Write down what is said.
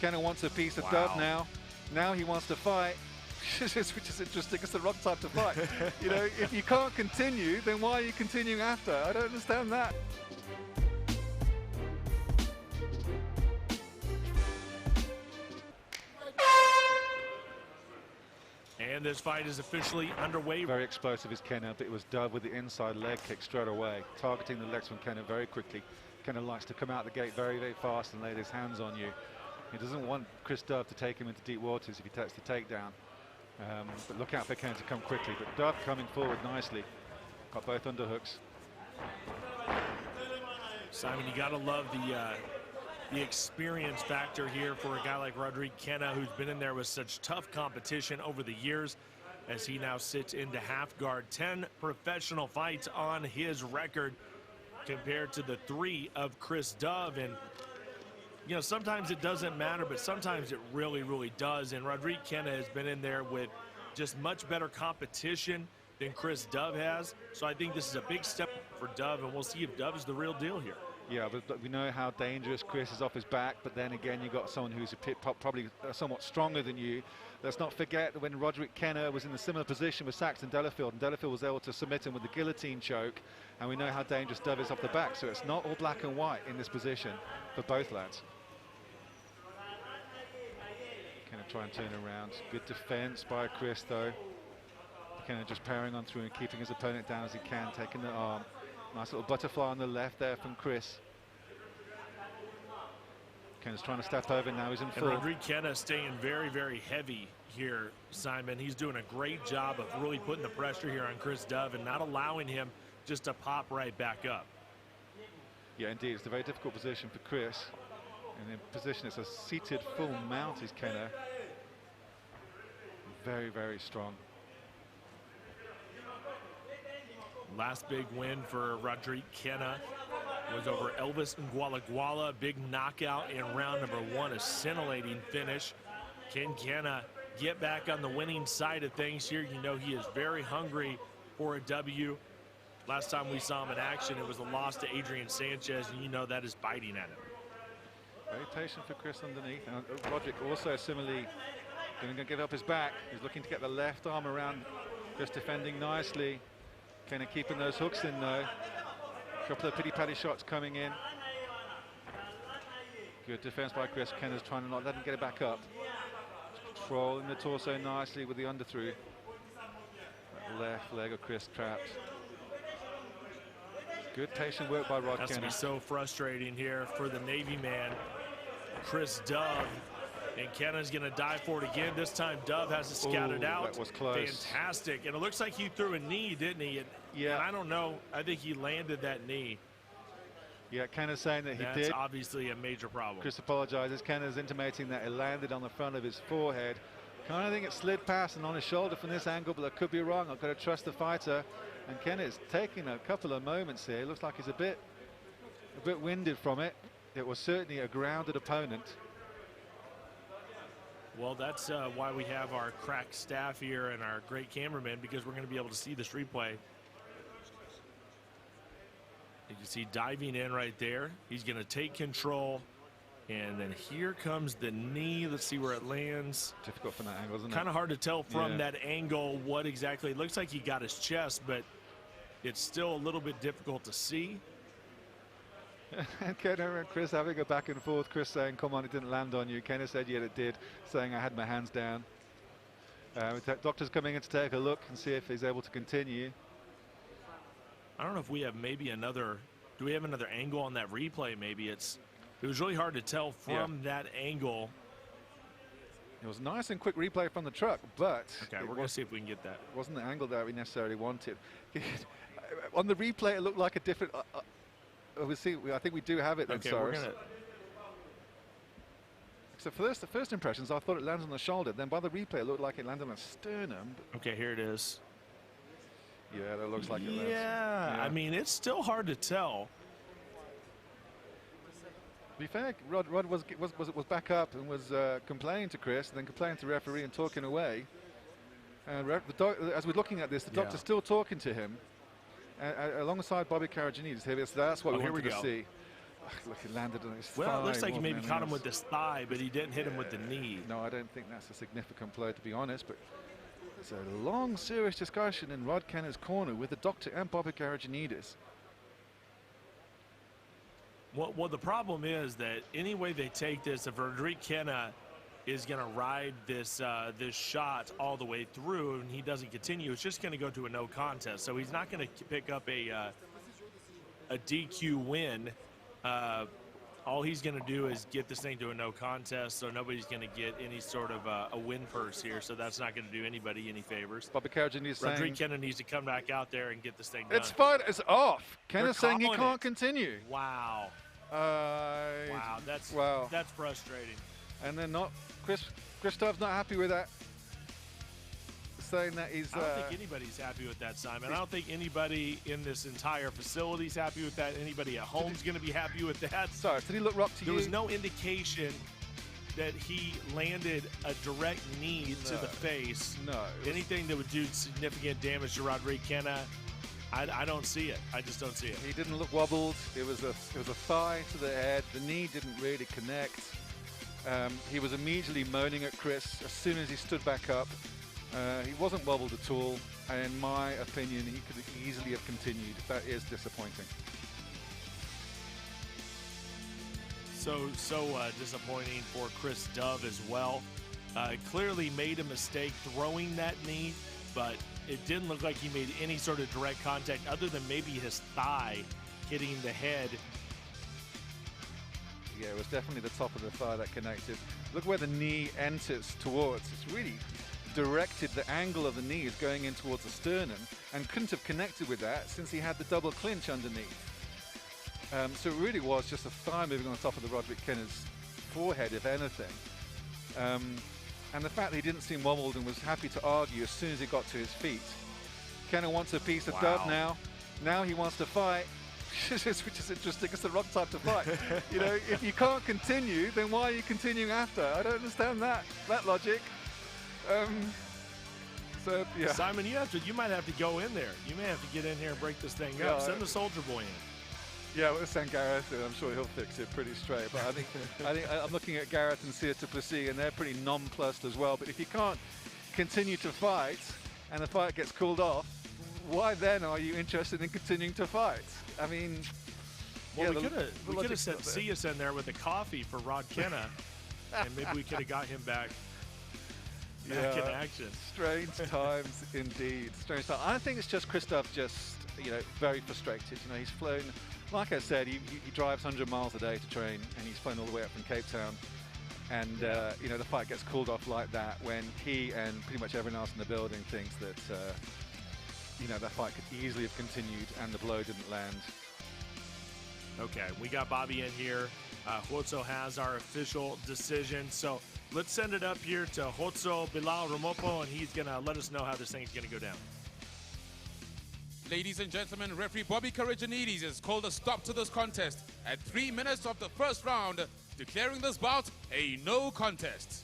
Kenna wants a piece of Dove now. Now he wants to fight, which is interesting. It's the wrong type to fight. You know, if you can't continue, then why are you continuing after? I don't understand that. And this fight is officially underway. Very explosive is Kenna, but it was Dove with the inside leg kick straight away, targeting the legs from Kenna very quickly. Kenna likes to come out the gate very, very fast and lay his hands on you. He doesn't want Chris Dove to take him into deep waters if he takes the takedown. But look out for Kenna to come quickly. But Dove coming forward nicely. Got both underhooks. Simon, you gotta love the experience factor here for a guy like Rodrique Kenna, who's been in there with such tough competition over the years, as he now sits into half guard. 10 professional fights on his record compared to the 3 of Chris Dove. And you know, sometimes it doesn't matter, but sometimes it really, really does. And Rodrique Kenna has been in there with just much better competition than Chris Dove has. So I think this is a big step for Dove, and we'll see if Dove is the real deal here. Yeah, but we know how dangerous Chris is off his back, but then again, you've got someone who's probably somewhat stronger than you. Let's not forget that when Rodrique Kenna was in a similar position with Saxon Delafield, and Delafield was able to submit him with the guillotine choke, and we know how dangerous Dove is off the back, so it's not all black and white in this position for both lads. Kenna try and turn around. Good defense by Chris, though. Kenna just powering on through and keeping his opponent down as he can, taking the arm. Nice little butterfly on the left there from Chris. Kenna's trying to step over now. He's in full. And Rodrique Kenna staying very, very heavy here, Simon. He's doing a great job of really putting the pressure here on Chris Dove and not allowing him just to pop right back up. Yeah, indeed. It's a very difficult position for Chris. And in position, it's a seated full mount is Kenna. Very, very strong. Last big win for Rodrique Kenna was over Elvis Nguala. Big knockout in round number 1, a scintillating finish. Can Kenna get back on the winning side of things here? You know, he is very hungry for a W. Last time we saw him in action, it was a loss to Adrian Sanchez, and you know that is biting at him. Very patient for Chris underneath. And Rodrique also similarly going to give up his back. He's looking to get the left arm around. Chris defending nicely. Kenna keeping those hooks in though. A couple of pity-patty shots coming in. Good defense by Chris. Kenna's trying to not let him get it back up. Controlling the torso nicely with the under-through. That left leg of Chris trapped. Good patient work by Rod Kenna. That's going to be so frustrating here for the Navy man, Chris Dove. And Kenna's going to die for it again. This time Dove has it scouted out. That was close. Fantastic. And it looks like he threw a knee, didn't he? Yeah. And I don't know. I think he landed that knee. Yeah, Kenna's saying that he did. That's obviously a major problem. Chris apologizes. Kenna's intimating that it landed on the front of his forehead. Kind of think it slid past and on his shoulder from this angle, but I could be wrong. I've got to trust the fighter. And Kenna is taking a couple of moments here. It looks like he's a bit winded from it. It was certainly a grounded opponent. Well, that's why we have our crack staff here and our great cameramen, because we're going to be able to see this replay. You can see diving in right there. He's going to take control. And then here comes the knee. Let's see where it lands. Difficult from that angle, isn't it? Kind of hard to tell from that angle what exactly. It looks like he got his chest, but it's still a little bit difficult to see. And Kenna and Chris having a back and forth. Chris saying, come on, it didn't land on you. Kenna said, yeah, it did, saying I had my hands down. Doctor's coming in to take a look and see if he's able to continue. I don't know if we have maybe another, do we have another angle on that replay? Maybe it was really hard to tell from that angle. It was a nice and quick replay from the truck, but okay, we're going to see if we can get that. It wasn't the angle that we necessarily wanted. On the replay, it looked like a different. We'll see. I think we do have it. Then, okay, we're gonna. So for the first impressions, I thought it landed on the shoulder. Then by the replay, it looked like it landed on the sternum. Okay, here it is. Yeah, that looks like it lands. Yeah, I mean, it's still hard to tell. To be fair, Rod was back up and was complaining to Chris, and then complaining to the referee and talking away. And as we're looking at this, the doctor's still talking to him alongside Bobby Caraginides. That's what we wanted to see. Look, he landed on his thigh. Well, it looks like he more than maybe caught him anything with his thigh, but he didn't hit him with the knee. No, I don't think that's a significant blow, to be honest, but there's a long, serious discussion in Rod Kenna's corner with the doctor and Bobby Karajanidis. Well, the problem is that any way they take this, if Rodrique Kenna is going to ride this this shot all the way through and he doesn't continue, it's just going to go to a no contest. So he's not going to pick up a DQ win. All he's going to do is get this thing to a no contest, so nobody's going to get any sort of a win purse here, so that's not going to do anybody any favors. Bobby Karajanidis saying... Rodrique Kenna needs to come back out there and get this thing done. It's fine, it's off. Kenna's saying he can't continue. Wow. Wow, that's frustrating. And they're not... Christoph's not happy with that. Saying that he's... I don't think anybody's happy with that, Simon. I don't think anybody in this entire facility is happy with that. Anybody at home's going to be happy with that. Sorry, did he look rock to you? There was no indication that he landed a direct knee to the face. No. Anything that would do significant damage to Rodrique Kenna, I don't see it. I just don't see it. He didn't look wobbled. It was a thigh to the head. The knee didn't really connect. He was immediately moaning at Chris as soon as he stood back up. He wasn't wobbled at all, and in my opinion, he could easily have continued. That is disappointing. So disappointing for Chris Dove as well. Clearly made a mistake throwing that knee, but it didn't look like he made any sort of direct contact other than maybe his thigh hitting the head. Yeah, it was definitely the top of the thigh that connected. Look where the knee enters towards. It's really directed, the angle of the knee is going in towards the sternum, and couldn't have connected with that since he had the double clinch underneath. So it really was just a thigh moving on the top of the Rodrique Kenna's forehead, if anything. And the fact that he didn't seem wobbled and was happy to argue as soon as he got to his feet. Kenna wants a piece of Dove now. Now he wants to fight, which is interesting. It's the wrong type to fight. You know, if you can't continue, then why are you continuing after? I don't understand that logic. So yeah, Simon, you might have to go in there. You may have to get in here and break this thing up. Send the Soldier Boy in. Yeah, we'll send Gareth in. I'm sure he'll fix it pretty straight. But I think I'm looking at Gareth and Sia Duplessis, and they're pretty nonplussed as well. But if you can't continue to fight, and the fight gets called off, why then are you interested in continuing to fight? I mean, well, we could have sent Sia in there with a coffee for Rod Kenna, and maybe we could have got him back in action. Strange times indeed. Strange times. I think it's just Christoph just, very frustrated. He's flown, like I said, he drives 100 miles a day to train, and he's flown all the way up from Cape Town. And, the fight gets called off like that when he and pretty much everyone else in the building thinks that, that fight could easily have continued and the blow didn't land. Okay, we got Bobby in here. Hotso has our official decision. So let's send it up here to Hotso Bilal Ramopo, and he's going to let us know how this thing's going to go down. Ladies and gentlemen, referee Bobby Karajanidis has called a stop to this contest at 3 minutes of the first round, declaring this bout a no contest.